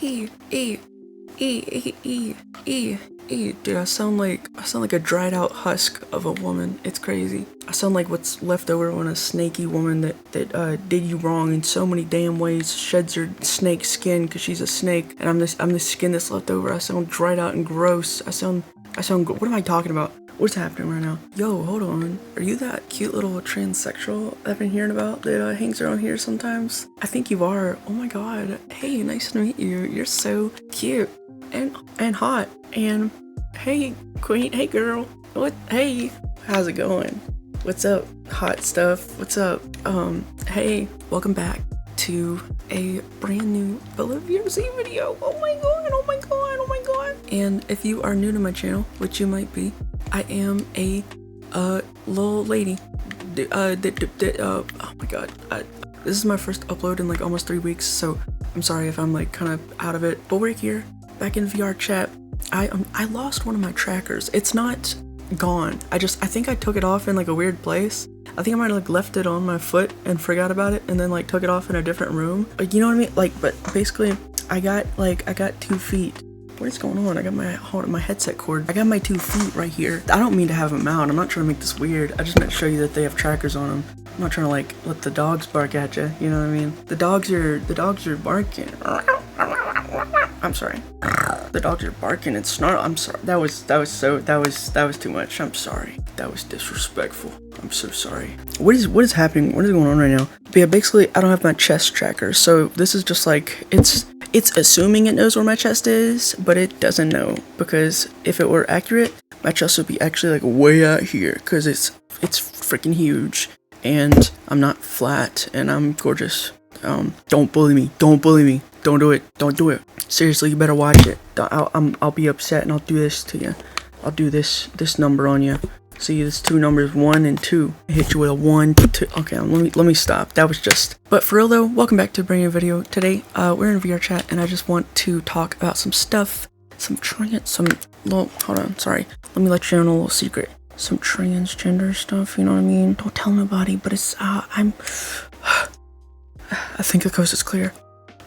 E, E, E, E, E, E, E. Dude, I sound like a dried out husk of a woman. It's crazy. I sound like what's left over when a snaky woman that did you wrong in so many damn ways sheds her snake skin because she's a snake, and I'm the skin that's left over. I sound dried out and gross. I sound. What am I talking about? What's happening right now? Yo, hold on. Are you that cute little transsexual I've been hearing about that hangs around here sometimes? I think you are. Oh my god. Hey, nice to meet you. You're so cute and hot. And hey, queen. Hey, girl. What? Hey, how's it going? What's up, hot stuff? What's up? Hey, welcome back to a brand new lovelies video. Oh my god, oh my god, oh my god. And if you are new to my channel, which you might be, I am a little lady. Oh my god. This is my first upload in like almost 3 weeks, so I'm sorry if I'm like kind of out of it. But we're here, back in VR chat. I lost one of my trackers. It's not gone. I think I took it off in like a weird place. I think I might have like left it on my foot and forgot about it, and then like took it off in a different room. Like, you know what I mean? Like, but basically, I got 2 feet. What is going on? I got my headset cord. I got my 2 feet right here. I don't mean to have them out. I'm not trying to make this weird. I just meant to show you that they have trackers on them. I'm not trying to like let the dogs bark at you. You know what I mean? The dogs are barking. I'm sorry. The dogs are barking and snarl. I'm sorry. That was too much. I'm sorry. That was disrespectful. I'm so sorry. What is happening? What is going on right now? But yeah, basically, I don't have my chest tracker, so this is just like it's assuming it knows where my chest is, but it doesn't know, because if it were accurate, my chest would be actually like way out here, because it's freaking huge, and I'm not flat, and I'm gorgeous. Don't bully me. Don't bully me. Don't do it. Don't do it. Seriously, you better watch it. I'll be upset and I'll do this to you. I'll do this number on you. See, there's 2 numbers, 1 and 2. I hit you with a 1, 2. Okay, let me stop. That was just. But for real though, welcome back to a brand new video. Today, we're in VR chat, and I just want to talk about some stuff, hold on, sorry. Let me let you in a little secret. Some transgender stuff, you know what I mean? Don't tell nobody, but it's, I think the coast is clear.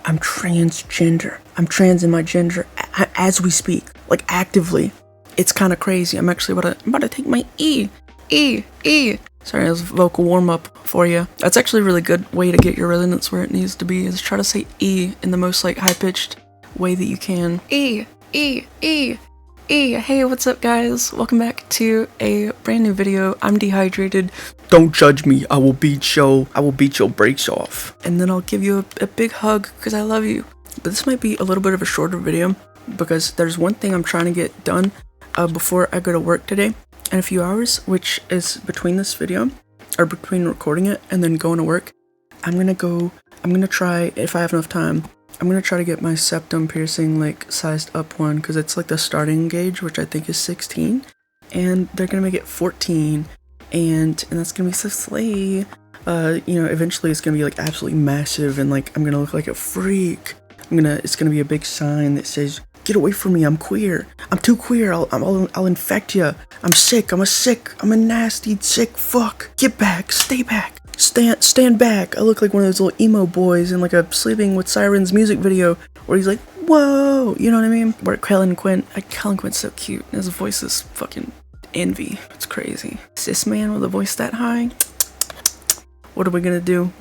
I'm transgender. I'm trans in my gender as we speak, like actively. It's kind of crazy. I'm actually about to take my E. Sorry, that was vocal warm up for you. That's actually a really good way to get your resonance where it needs to be, is try to say E in the most like high pitched way that you can. E. Hey, what's up guys? Welcome back to a brand new video. I'm dehydrated. Don't judge me. I will beat your brakes off. And then I'll give you a big hug because I love you. But this might be a little bit of a shorter video because there's one thing I'm trying to get done before I go to work today in a few hours, which is between this video, or between recording it and then going to work. I'm gonna try, if I have enough time, I'm gonna try to get my septum piercing like sized up one, because it's like the starting gauge, which I think is 16, and they're gonna make it 14, and that's gonna be so slay. You know, eventually it's gonna be like absolutely massive, and like I'm gonna look like a freak. It's gonna be a big sign that says, "Get away from me! I'm queer. I'm too queer. I'll infect you. I'm sick. I'm a nasty sick fuck. Get back. Stay back. Stand back." I look like one of those little emo boys in like a Sleeping with Sirens music video where he's like, "Whoa," you know what I mean? Where Kellen Quint's so cute. His voice is fucking envy. It's crazy. Cis man with a voice that high. What are we gonna do?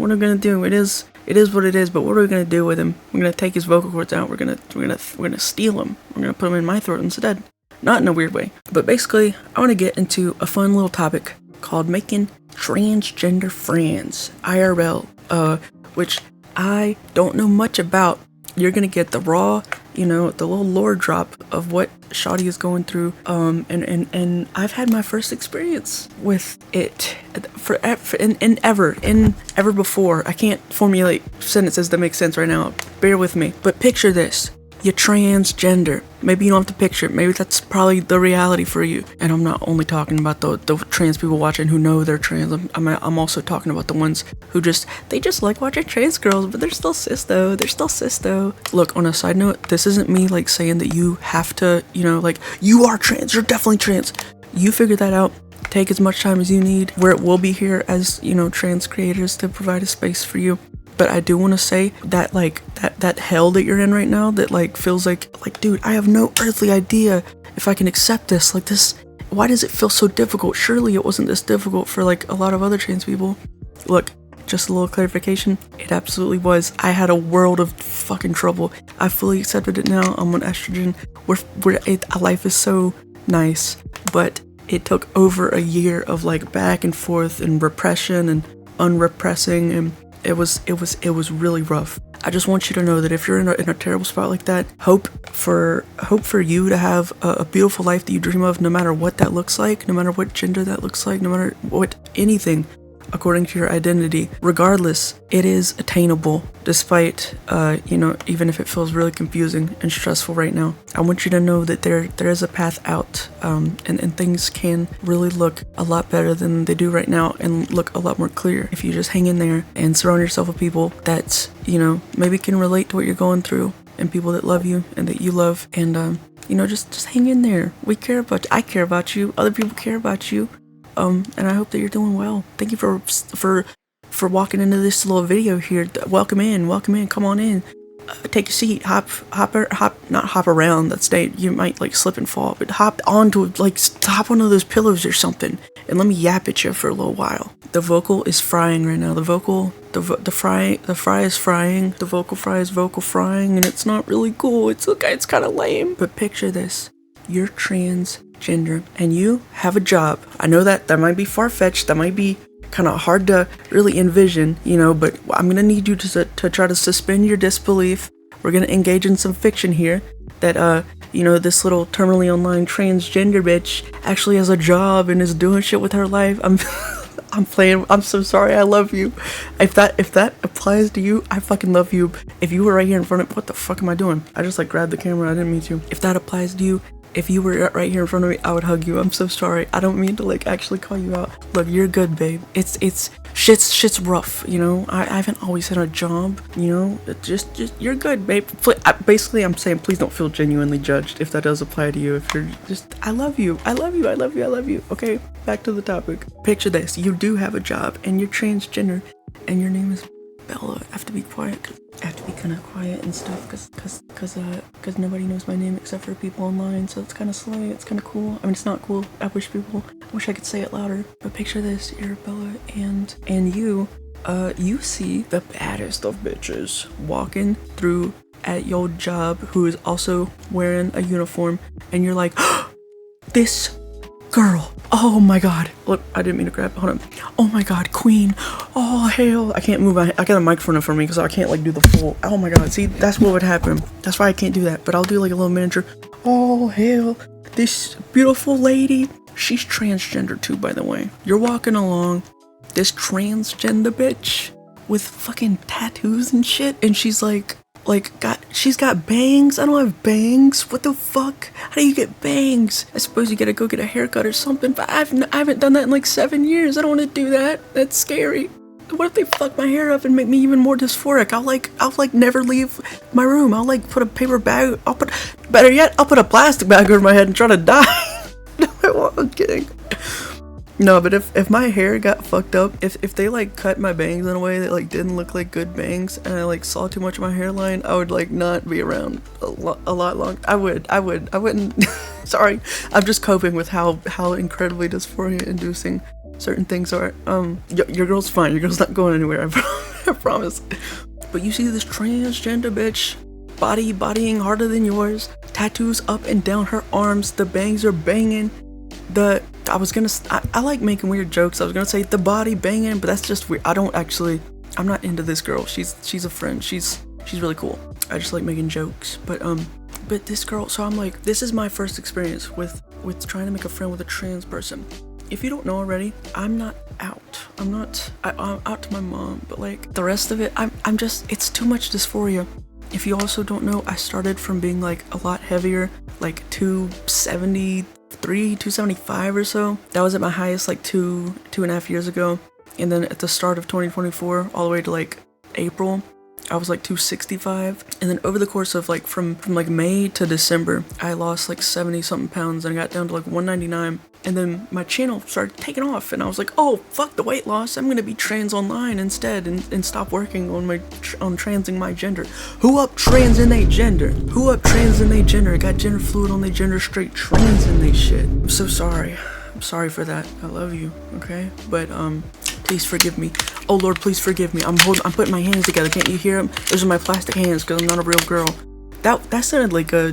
It is what it is, but what are we gonna do with him? We're gonna take his vocal cords out. We're gonna steal him. We're gonna put him in my throat instead. Not in a weird way. But basically, I wanna get into a fun little topic called making transgender friends, IRL, which I don't know much about. You're gonna get the raw, you know, the little lore drop of what Shawty is going through, and I've had my first experience with it ever before. I can't formulate sentences that make sense right now. Bear with me. But picture this. You're transgender. Maybe you don't have to picture it. Maybe that's probably the reality for you. And I'm not only talking about the trans people watching who know they're trans. I'm also talking about the ones who just like watching trans girls, but they're still cis though. Look, on a side note, this isn't me like saying that you have to, you know, like you are trans. You're definitely trans. You figure that out. Take as much time as you need. Where it will be here as, you know, trans creators to provide a space for you. but I do want to say that like that hell that you're in right now, that like feels like dude, I have no earthly idea if I can accept this. Like this, why does it feel so difficult? Surely it wasn't this difficult for like a lot of other trans people. Look, just a little clarification, it absolutely was. I had a world of fucking trouble. I fully accepted it now. I'm on estrogen. Life is so nice, but it took over a year of like back and forth and repression and unrepressing, and it was really rough. I just want you to know that if you're in a terrible spot like that, hope for you to have a beautiful life that you dream of, no matter what that looks like, no matter what gender that looks like, no matter what anything according to your identity. Regardless, it is attainable, despite even if it feels really confusing and stressful right now. I want you to know that there is a path out, and things can really look a lot better than they do right now, and look a lot more clear if you just hang in there and surround yourself with people that maybe can relate to what you're going through, and people that love you and that you love, and just hang in there. We care about you. I care about you. Other people care about you. And I hope that you're doing well. Thank you for walking into this little video here. Welcome in, come on in. Take a seat, not hop around, that's you might like slip and fall, but hop onto hop one of those pillows or something, and let me yap at you for a little while. The vocal is frying right now. The fry is frying. The vocal fry is vocal frying, and it's not really cool. It's kind of lame. But picture this. You're transgender and you have a job. I know that might be far-fetched, that might be kind of hard to really envision, but I'm gonna need you to try to suspend your disbelief. We're gonna engage in some fiction here that this little terminally online transgender bitch actually has a job and is doing shit with her life. I'm playing. I'm so sorry. I love you. If that applies to you, I fucking love you. If you were right here in front of, what the fuck am I doing? I just grabbed the camera. I didn't mean to. If that applies to you, if you were right here in front of me, I would hug you. I'm so sorry. I don't mean to actually call you out. Look, you're good, babe. Shit's rough, I haven't always had a job, just you're good, babe. Basically, I'm saying please don't feel genuinely judged if that does apply to you. If you're I love you. Okay, back to the topic. Picture this. You do have a job and you're transgender and your name is Bella. I have to be quiet. I have to be kind of quiet and stuff because nobody knows my name except for people online, so it's kind of slay. It's kind of cool. I mean, it's not cool. I wish I could say it louder. But picture this: you're Bella, and you see the baddest of bitches walking through at your job, who is also wearing a uniform, and you're like, this girl. Oh my god. Look, I didn't mean to grab. Hold on. Oh my god, queen. Oh hell. I can't move. I got a microphone in front of me because I can't do the full. Oh my god. See, that's what would happen. That's why I can't do that. But I'll do a little miniature. Oh hell. This beautiful lady. She's transgender too, by the way. You're walking along. This transgender bitch with fucking tattoos and shit, and she's she's got bangs. I don't have bangs. What the fuck? How do you get bangs? I suppose you gotta go get a haircut or something, but I haven't done that in 7 years. I don't want to do that. That's scary. What if they fuck my hair up and make me even more dysphoric? I'll never leave my room. I'll put a paper bag. Better yet, I'll put a plastic bag over my head and try to die. No, I'm kidding. No, but if my hair got fucked up, if they cut my bangs in a way that didn't look like good bangs, and I saw too much of my hairline, I would not be around a lot long. I wouldn't. Sorry, I'm just coping with how incredibly dysphoria inducing certain things are. Your girl's fine. Your girl's not going anywhere. I promise. But you see this transgender bitch, bodying harder than yours, tattoos up and down her arms, the bangs are banging. I like making weird jokes. I was gonna say the body banging, but that's just weird. I'm not into this girl. She's a friend. She's really cool. I just like making jokes. But this girl, so I'm this is my first experience with trying to make a friend with a trans person. If you don't know already, I'm not out. I'm out to my mom, but the rest of it, I'm just, it's too much dysphoria. If you also don't know, I started from being a lot heavier, 273, 275 or so. That was at my highest 2.5 years ago. And then at the start of 2024, all the way to April, I was like 265, and then over the course of like from like May to December, I lost like 70 something pounds, and I got down to like 199. And then my channel started taking off, and I was like, oh, fuck the weight loss. I'm gonna be trans online instead and stop working on on transing my gender. Who up transing they gender? Who up transing they gender? Got gender fluid on their gender, straight transing they shit. I'm so sorry. I'm sorry for that. I love you, okay? But please forgive me. Oh Lord, please forgive me. I'm putting my hands together. Can't you hear them? Those are my plastic hands because I'm not a real girl. That sounded like a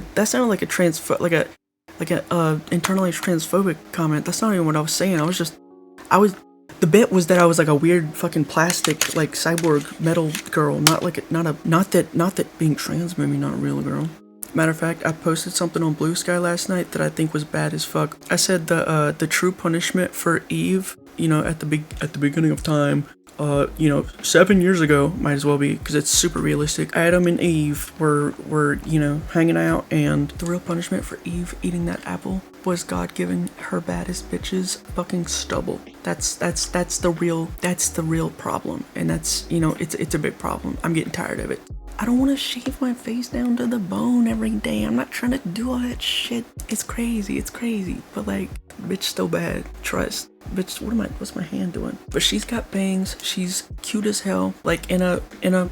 internalized transphobic comment. That's not even what I was saying. The bit was that I was like a weird fucking plastic, like cyborg metal girl, not that being trans made me not a real girl. Matter of fact, I posted something on Bluesky last night that I think was bad as fuck. I said the true punishment for Eve, you know, at the beginning of time, 7 years ago, might as well be, because it's super realistic. Adam and Eve were, you know, hanging out, and the real punishment for Eve eating that apple was God giving her baddest bitches fucking stubble. That's the real problem, and that's, you know, it's a big problem. I'm getting tired of it. I don't want to shave my face down to the bone every day. I'm not trying to do all that shit. It's crazy, but like, bitch still bad, trust. Bitch, what's my hand doing? But she's got bangs, she's cute as hell, like in a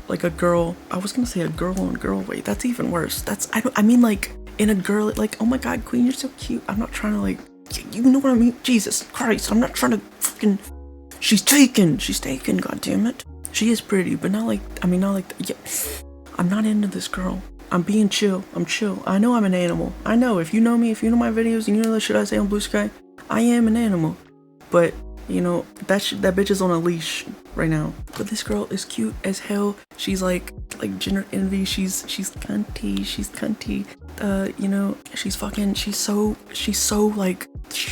like a girl, I was gonna say a girl on girl way, that's even worse. I mean like in a girl, like, oh my god, queen, you're so cute. I'm not trying to like, you know what I mean? Jesus Christ, I'm not trying to fucking, she's taken, god damn it. She is pretty, but not like, yeah, I'm not into this girl. I'm being chill. I'm chill. I know I'm an animal. I know. If you know me, if you know my videos, and you know the shit I say on Bluesky, I am an animal. But, you know, that bitch is on a leash right now. But this girl is cute as hell. She's like gender envy. She's cunty. You know, she's so like,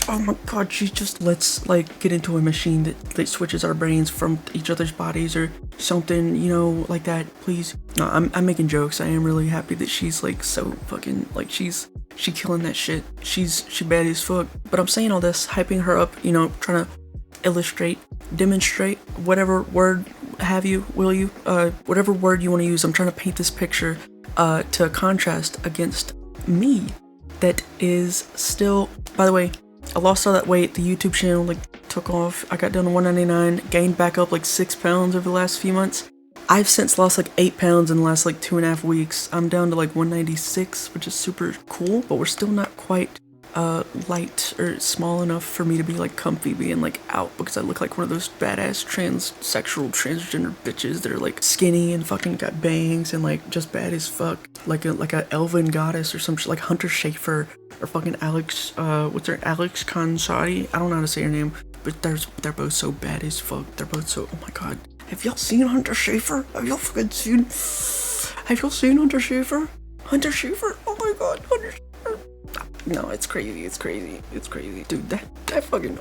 oh my god, she just lets like get into a machine that switches our brains from each other's bodies or something, you know, like that. Please. No, I'm making jokes. I am really happy that she's like so fucking like she killing that shit. She bad as fuck. But I'm saying all this, hyping her up, you know, trying to illustrate, demonstrate, whatever word will you, whatever word you want to use. I'm trying to paint this picture to contrast against me that is still, by the way, I lost all that weight. The YouTube channel like took off. I got down to 199, gained back up like 6 pounds over the last few months. I've since lost like 8 pounds in the last like 2.5 weeks. I'm down to like 196, which is super cool, but we're still not quite light or small enough for me to be like comfy being like out, because I look like one of those badass transgender bitches that are like skinny and fucking got bangs and like just bad as fuck, like a elven goddess or some shit, like Hunter Schafer or fucking Alex Khansari. I don't know how to say her name, but they're both so bad as fuck. They're both so, oh my god. Have y'all seen Hunter Schafer? Have y'all seen Hunter Schafer? Hunter Schafer? Oh my god, Hunter Schafer. No, it's crazy. Dude, that fucking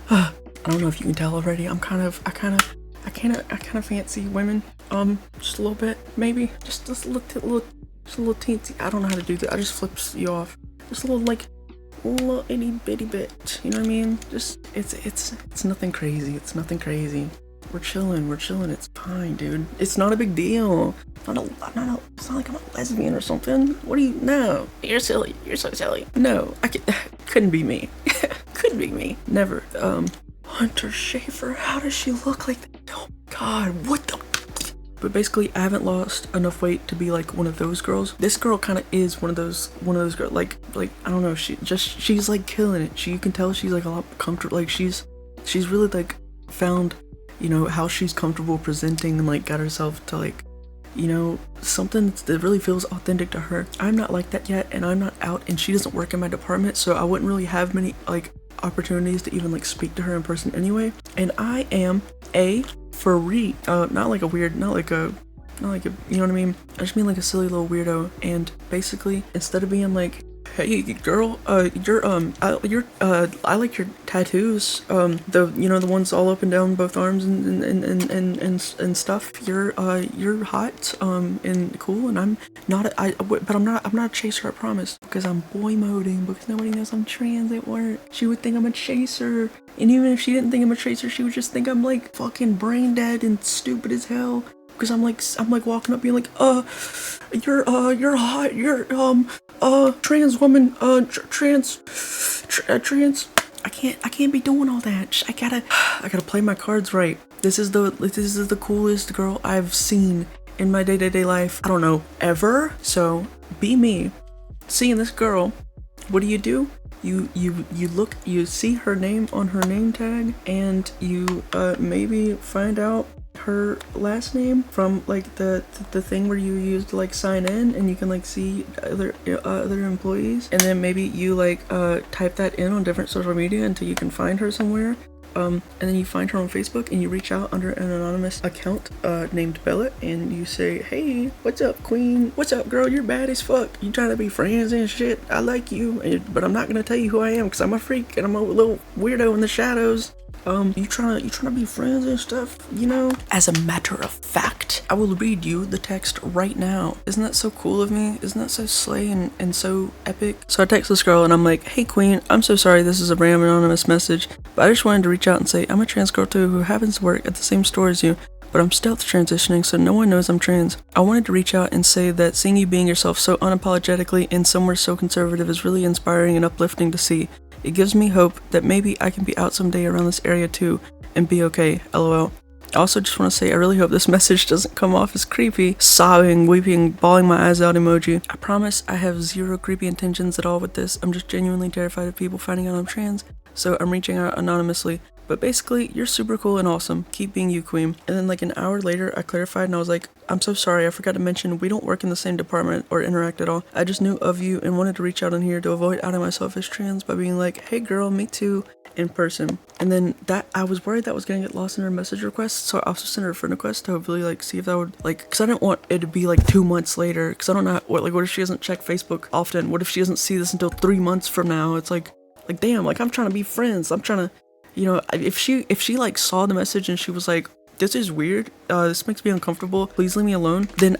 I don't know if you can tell already. I kind of fancy women. Just a little bit, maybe. Just a little teensy. I don't know how to do that. I just flips you off. Just a little itty bitty bit. You know what I mean? Just it's nothing crazy. It's nothing crazy. We're chilling, it's fine, dude. It's not a big deal. It's not like I'm a lesbian or something. What do you know? You're silly. You're so silly. No, couldn't be me. Couldn't be me. Never. Hunter Schafer, how does she look like that? Oh god, what the? But basically, I haven't lost enough weight to be like one of those girls. This girl kind of is one of those girls. Like I don't know. She's like killing it. You can tell she's like a lot comfortable. Like she's really like found, you know, how she's comfortable presenting and like got herself to like, you know, something that really feels authentic to her. I'm not like that yet, and I'm not out, and she doesn't work in my department, so I wouldn't really have many like opportunities to even like speak to her in person anyway. And I am a free, not like a, you know what I mean? I just mean like a silly little weirdo. And basically, instead of being like, hey girl, I like your tattoos, the ones all up and down both arms and stuff. You're hot, and cool, and I'm not a chaser, I promise, because I'm boy moding, because nobody knows I'm trans at work. She would think I'm a chaser, and even if she didn't think I'm a chaser, she would just think I'm like fucking brain dead and stupid as hell. because I'm like walking up being like, you're hot, you're trans woman, trans. I can't be doing all that. I gotta play my cards right. This is the coolest girl I've seen in my day-to-day life. I don't know, ever. So be me. Seeing this girl, what do? You look, you see her name on her name tag, and you maybe find out her last name from like the thing where you use to like sign in, and you can like see other employees, and then maybe you like type that in on different social media until you can find her somewhere. And then you find her on Facebook and you reach out under an anonymous account named Bella, and you say, hey, what's up, queen? What's up, girl? You're bad as fuck. You trying to be friends and shit? I like you, but I'm not gonna tell you who I am because I'm a freak and I'm a little weirdo in the shadows. You trying to be friends and stuff, you know? As a matter of fact, I will read you the text right now. Isn't that so cool of me? Isn't that so slay and so epic? So I text this girl and I'm like, hey queen, I'm so sorry this is a random anonymous message, but I just wanted to reach out and say I'm a trans girl too who happens to work at the same store as you, but I'm stealth transitioning so no one knows I'm trans. I wanted to reach out and say that seeing you being yourself so unapologetically and somewhere so conservative is really inspiring and uplifting to see. It gives me hope that maybe I can be out someday around this area too and be okay, lol. I also just want to say I really hope this message doesn't come off as creepy, sobbing, weeping, bawling my eyes out emoji. I promise I have zero creepy intentions at all with this. I'm just genuinely terrified of people finding out I'm trans, so I'm reaching out anonymously. But basically, you're super cool and awesome. Keep being you, queen. And then like an hour later, I clarified and I was like, I'm so sorry, I forgot to mention we don't work in the same department or interact at all. I just knew of you and wanted to reach out on here to avoid outing myself as trans by being like, hey girl, me too, in person. And then that, I was worried that was gonna get lost in her message request, so I also sent her a friend request to hopefully like see if that would like, because I didn't want it to be like 2 months later, because I don't know what if she doesn't check Facebook often? What if she doesn't see this until 3 months from now? It's like damn, like I'm trying to be friends. I'm trying to, you know, if she like saw the message and she was like, this is weird, this makes me uncomfortable, please leave me alone, then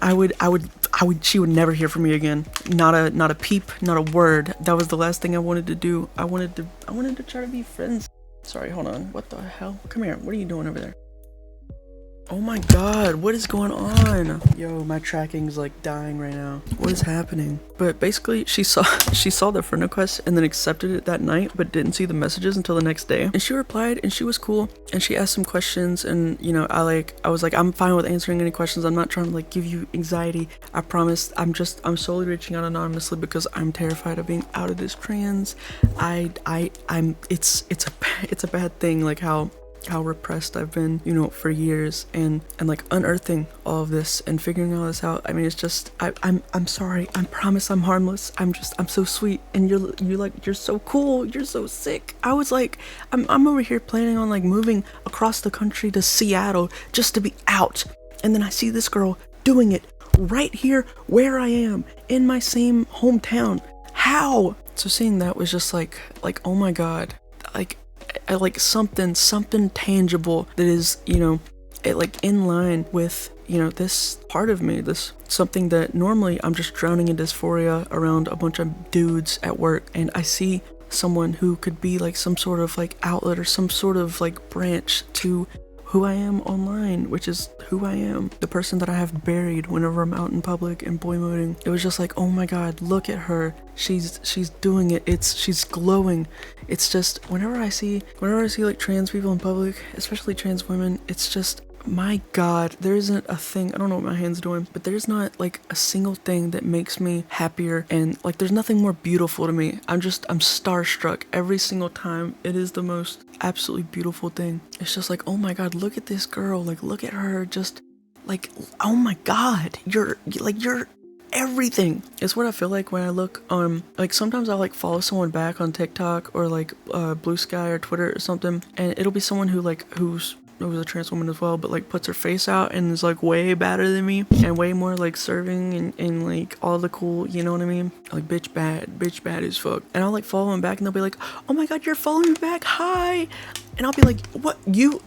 she would never hear from me again. Not a peep, not a word. That was the last thing I wanted to do. I wanted to try to be friends. Sorry, hold on. What the hell? Come here. What are you doing over there? Oh my god, what is going on? Yo, my tracking's like dying right now. What is happening? But basically, she saw the friend request and then accepted it that night, but didn't see the messages until the next day. And she replied and she was cool and she asked some questions, and you know, I was like, I'm fine with answering any questions. I'm not trying to like give you anxiety. I promise. I'm solely reaching out anonymously because I'm terrified of being out of this trans. It's a bad thing, like how repressed I've been, you know, for years, and like unearthing all of this and figuring all this out. I mean, it's just, I'm sorry. I promise I'm harmless. I'm so sweet, and you're so cool. You're so sick. I was like, I'm over here planning on like moving across the country to Seattle just to be out, and then I see this girl doing it right here where I am in my same hometown. How? So seeing that was just like oh my god, I like something tangible that is, you know, like in line with, you know, this part of me, this something that normally I'm just drowning in dysphoria around a bunch of dudes at work, and I see someone who could be like some sort of like outlet or some sort of like branch to who I am online, which is who I am, the person that I have buried whenever I'm out in public and boy moding. It was just like, oh my god, look at her. She's doing it. She's glowing. It's just whenever I see like trans people in public, especially trans women, it's just, my god, there isn't a thing, I don't know what my hand's doing, but there's not like a single thing that makes me happier, and like there's nothing more beautiful to me. I'm starstruck every single time. It is the most absolutely beautiful thing. It's just like, oh my god, look at this girl, like look at her, just like, oh my god, you're everything. It's what I feel like when I look like sometimes I'll like follow someone back on TikTok or like Bluesky or Twitter or something, and it'll be someone who's a trans woman as well, but like puts her face out and is like way better than me and way more like serving and like all the cool, you know what I mean, like bitch bad as fuck. And I'll like follow them back and they'll be like, oh my god, you're following me back, hi. And I'll be like, what, you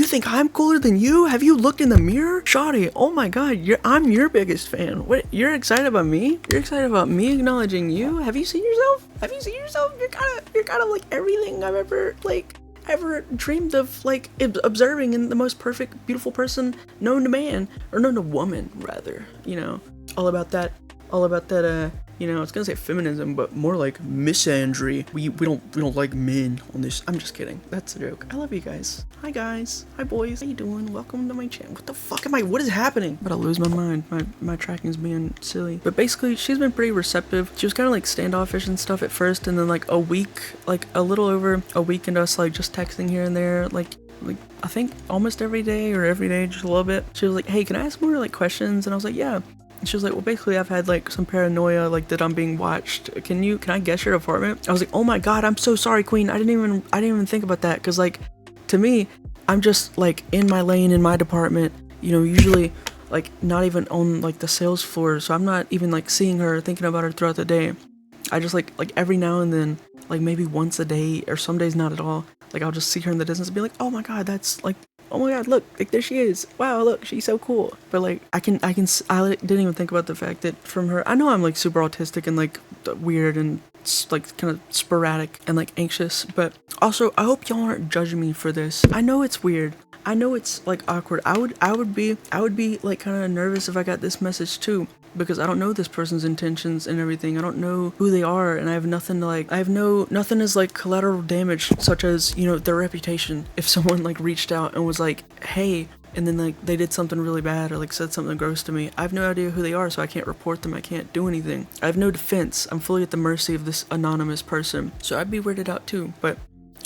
think I'm cooler than you? Have you looked in the mirror? Shawty, oh my god, I'm your biggest fan. What, you're excited about me? You're excited about me acknowledging you? Have you seen yourself? You're kind of like everything I've ever like ever dreamed of like observing in the most perfect, beautiful person known to man, or known to woman rather. You know, all about that. You know, I was gonna say feminism, but more like misandry. We don't like men on this. I'm just kidding. That's a joke. I love you guys. Hi guys. Hi boys. How you doing? Welcome to my channel. What the fuck am I? What is happening? I'm about to lose my mind. My tracking's being silly. But basically, she's been pretty receptive. She was kind of like standoffish and stuff at first, and then like a week, like a little over a week into us like just texting here and there, like I think almost every day or every day, just a little bit. She was like, "Hey, can I ask more like questions?" And I was like, "Yeah." And she was like, well, basically I've had like some paranoia, like that I'm being watched. Can I guess your apartment? I was like, oh my god, I'm so sorry, queen. I didn't even think about that. Cause like, to me, I'm just like in my lane, in my department, you know, usually like not even on like the sales floor. So I'm not even like seeing her, thinking about her throughout the day. I just like every now and then, like maybe once a day, or some days not at all. Like I'll just see her in the distance and be like, oh my god, that's like, oh my god, look, like there she is. Wow, look, she's so cool. But like I didn't even think about the fact that from her, I know I'm like super autistic and like weird and like kind of sporadic and like anxious, but also I hope y'all aren't judging me for this. I know it's weird. I know it's like awkward. I would be like kind of nervous if I got this message too, because I don't know this person's intentions and everything. I don't know who they are, and I have nothing to like, nothing is like collateral damage, such as, you know, their reputation. If someone like reached out and was like, hey, and then like they did something really bad or like said something gross to me, I have no idea who they are, so I can't report them. I can't do anything. I have no defense. I'm fully at the mercy of this anonymous person. So I'd be weirded out too, but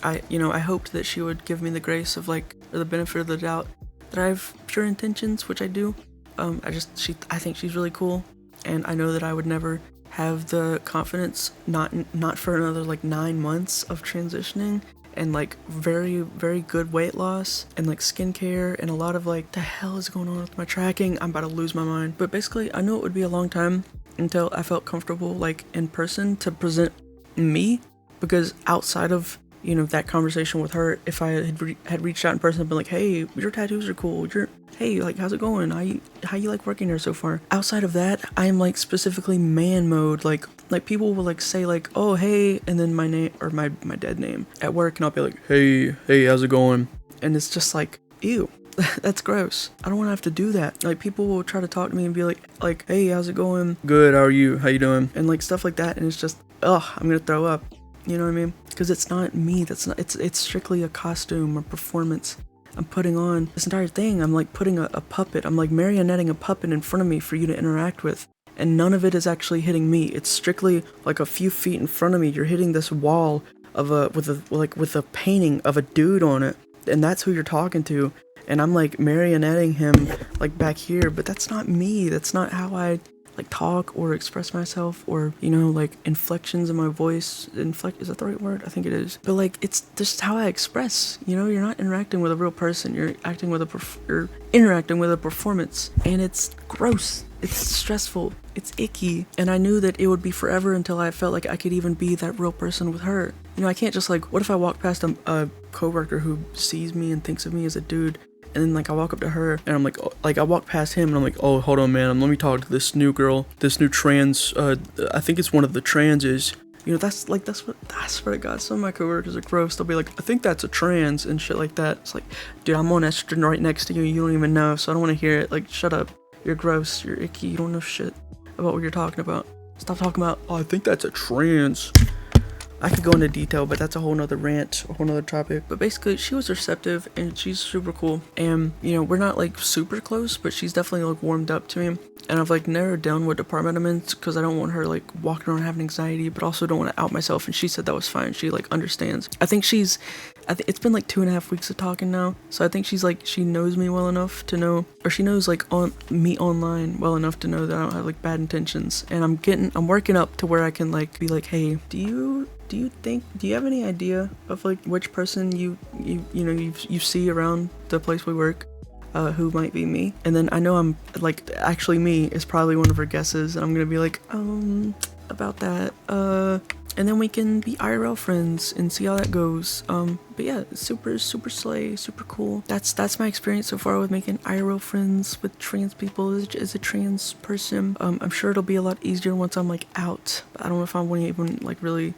I hoped that she would give me the grace of like, or the benefit of the doubt that I have pure intentions, which I do. I think she's really cool, and I know that I would never have the confidence, not for another like 9 months of transitioning and like very, very good weight loss and like skincare and a lot of like, the hell is going on with my tracking? I'm about to lose my mind. But basically, I knew it would be a long time until I felt comfortable like in person to present me, because outside of, you know, that conversation with her, if I had reached out in person and been like, hey, your tattoos are cool, hey, like, how's it going? How you like working here so far? Outside of that, I am like specifically man mode. Like people will like say like, oh, hey, and then my name or my dead name at work, and I'll be like, hey, how's it going? And it's just like, ew. That's gross. I don't want to have to do that. Like people will try to talk to me and be like, hey, how's it going? Good, how are you? How you doing? And like stuff like that, and it's just, ugh, I'm gonna throw up. You know what I mean? Because it's not me. It's strictly a costume or performance I'm putting on. This entire thing, I'm like putting a puppet. I'm like marionetting a puppet in front of me for you to interact with. And none of it is actually hitting me. It's strictly like a few feet in front of me. You're hitting this wall of with a painting of a dude on it. And that's who you're talking to. And I'm like marionetting him like back here. But that's not me. That's not how I like talk or express myself, or, you know, like inflections in my voice. Is that the right word? I think it is. But like, it's just how I express, you know. You're not interacting with a real person. You're interacting with a performance, and it's gross. It's stressful. It's icky. And I knew that it would be forever until I felt like I could even be that real person with her. You know, I can't just like, what if I walk past a coworker who sees me and thinks of me as a dude, and then like I walk up to her and I'm like, oh, like I walk past him and I'm like, oh, hold on, man, let me talk to this new girl, this new trans, I think it's one of the transes. You know, that's what, I swear to God, some of my coworkers are gross. They'll be like, I think that's a trans and shit like that. It's like, dude, I'm on estrogen right next to you. You don't even know, so I don't want to hear it. Like, shut up. You're gross. You're icky. You don't know shit about what you're talking about. Stop talking about, oh, I think that's a trans. I could go into detail, but that's a whole nother rant, a whole nother topic. But basically, she was receptive and she's super cool. And, you know, we're not like super close, but she's definitely like warmed up to me. And I've like narrowed down what department I'm in, because I don't want her like walking around having anxiety, but also don't want to out myself. And she said that was fine. She like understands. I think it's been like 2.5 weeks of talking now. So I think she's like, she knows me well enough to know, or she knows like me online well enough to know that I don't have like bad intentions. And I'm working up to where I can like be like, hey, do you have any idea of like which person you see around the place we work, who might be me? And then I know I'm like, actually me is probably one of her guesses, and I'm gonna be like, about that, and then we can be IRL friends and see how that goes. But yeah, super slay, super cool. That's my experience so far with making IRL friends with trans people as a trans person. I'm sure it'll be a lot easier once I'm like out. I don't know if I want to even like really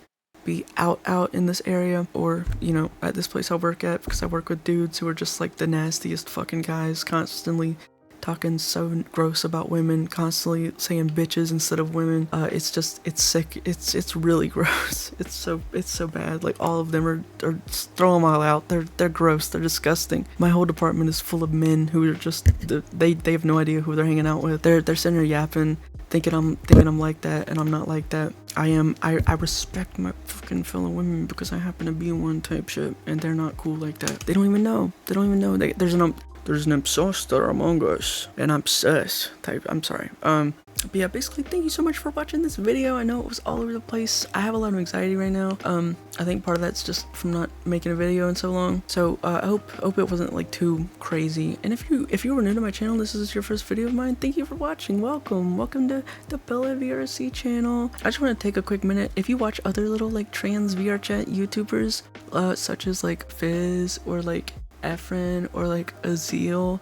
be out in this area, or, you know, at this place I work at, because I work with dudes who are just like the nastiest fucking guys, constantly talking so gross about women, constantly saying bitches instead of women. It's sick. It's really gross. It's so bad. Like, all of them are throw them all out. They're gross. They're disgusting. My whole department is full of men who are just, they have no idea who they're hanging out with. They're sitting there yapping, thinking I'm like that, and I'm not like that. I respect my fucking fellow women because I happen to be one type shit, and they're not cool like that. They don't even know. There's an imposter among us, and I'm sus type. I'm sorry. But yeah, basically, thank you so much for watching this video. I know it was all over the place. I have a lot of anxiety right now. I think part of that's just from not making a video in so long. So I hope it wasn't like too crazy. And if you were new to my channel, this is your first video of mine, thank you for watching. Welcome to the Bella VRC channel. I just want to take a quick minute. If you watch other little like trans VR chat YouTubers, such as like Fizz or like Efren or like Azeel,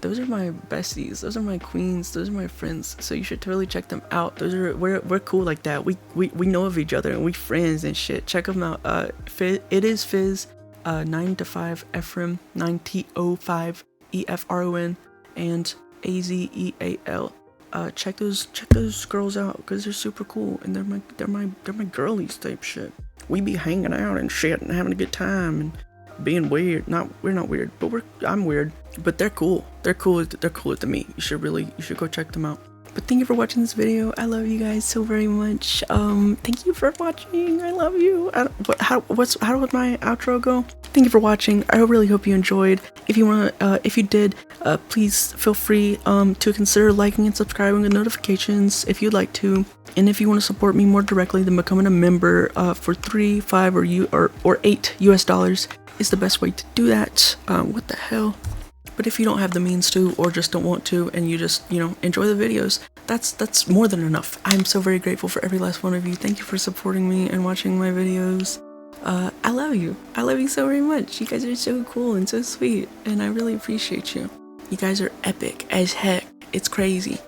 those are my besties, those are my queens, those are my friends, so you should totally check them out. We're cool like that. We know of each other and we friends and shit. Check them out. It is Fizz 9 to 5 Efren 9TO5 EFRON and AZEAL. Check those girls out because they're super cool and they're my girlies type shit. We be hanging out and shit and having a good time and being weird. We're not weird, but I'm weird. But they're cool. They're cooler than me. You should go check them out. But thank you for watching this video. I love you guys so very much. Thank you for watching. I love you. How would my outro go? Thank you for watching. I really hope you enjoyed. If you did, please feel free to consider liking and subscribing with notifications if you'd like to. And if you want to support me more directly, then becoming a member for $3, $5, or $8 US is the best way to do that. What the hell? But if you don't have the means to, or just don't want to, and you just, you know, enjoy the videos, that's more than enough. I'm so very grateful for every last one of you. Thank you for supporting me and watching my videos. I love you. I love you so very much. You guys are so cool and so sweet, and I really appreciate you. You guys are epic as heck. It's crazy.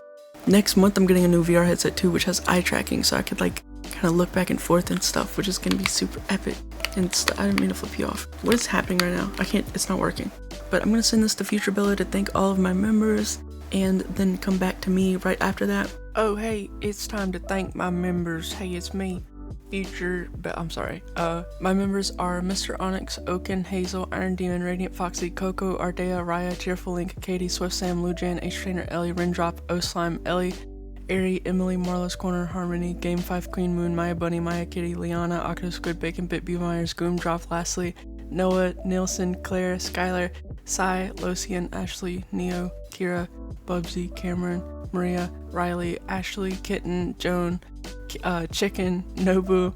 Next month I'm getting a new VR headset too, which has eye tracking, so I could like kind of look back and forth and stuff, which is gonna be super epic. And I didn't mean to flip you off. What is happening right now? It's not working. But I'm gonna send this to Future Bella to thank all of my members, and then come back to me right after that. Oh hey, it's time to thank my members. Hey, it's me, Future, but I'm sorry. My members are Mr. Onyx, Oaken, Hazel, Iron Demon, Radiant Foxy, Coco, Ardea, Raya, Cheerful Link, Katie, Swift Sam, Lujan, H Trainer, Ellie, Rindrop, O Slime, Ellie, Airy, Emily, Marlo's Corner, Harmony, Game 5, Queen Moon, Maya Bunny, Maya Kitty, Liana, Octo Squid, Bacon Bit, B Myers, Goom Drop, Lastly, Noah, Nielsen, Claire, Skylar, Sai, Locian, Ashley, Neo, Kira, Bubsy, Cameron, Maria, Riley, Ashley, Kitten, Joan, Chicken, Nobu,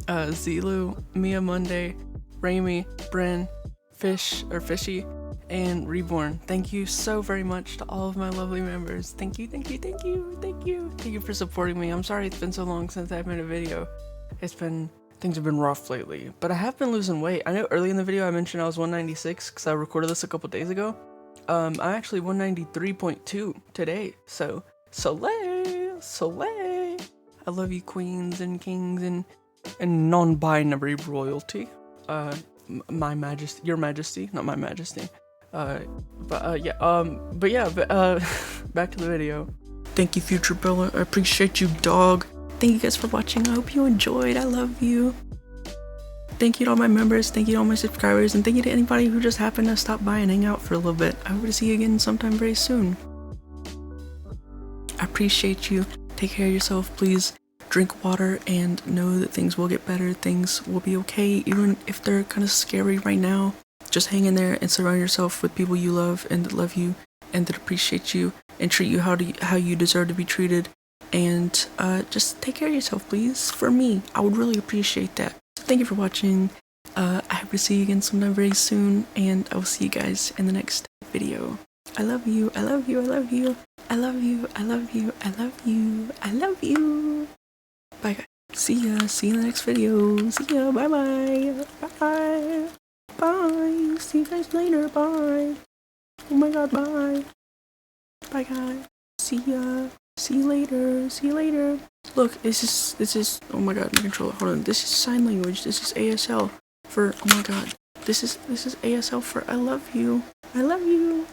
Zilu, Mia Monday, Raimi, Bryn, Fishy, and Reborn. Thank you so very much to all of my lovely members. Thank you for supporting me. I'm sorry it's been so long since I've made a video. Things have been rough lately, but I have been losing weight. I know early in the video I mentioned I was 196 because I recorded this a couple days ago. I'm actually 193.2 today, so Soleil. I love you queens and kings and non-binary royalty. My majesty, your majesty, not my majesty. But back to the video. Thank you, Future Bella. I appreciate you, dog. Thank you guys for watching. I hope you enjoyed. I love you. Thank you to all my members. Thank you to all my subscribers. And thank you to anybody who just happened to stop by and hang out for a little bit. I hope to see you again sometime very soon. I appreciate you. Take care of yourself, please. Drink water and know that things will get better. Things will be okay, even if they're kind of scary right now. Just hang in there and surround yourself with people you love and that love you and that appreciate you and treat you how you deserve to be treated. And just take care of yourself, please. For me, I would really appreciate that. So thank you for watching. I hope to see you again sometime very soon, and I will see you guys in the next video. I love you. I love you. I love you. I love you. I love you. I love you. I love you. Bye guys. See ya. See you in the next video. See ya. Bye bye. Bye. Bye. See you guys later. Bye. Oh my god. Bye. Bye guys. See ya. See you later. See you later. Look, this is, oh my god, my controller, hold on, this is sign language, this is ASL for, oh my god, this is ASL for I love you.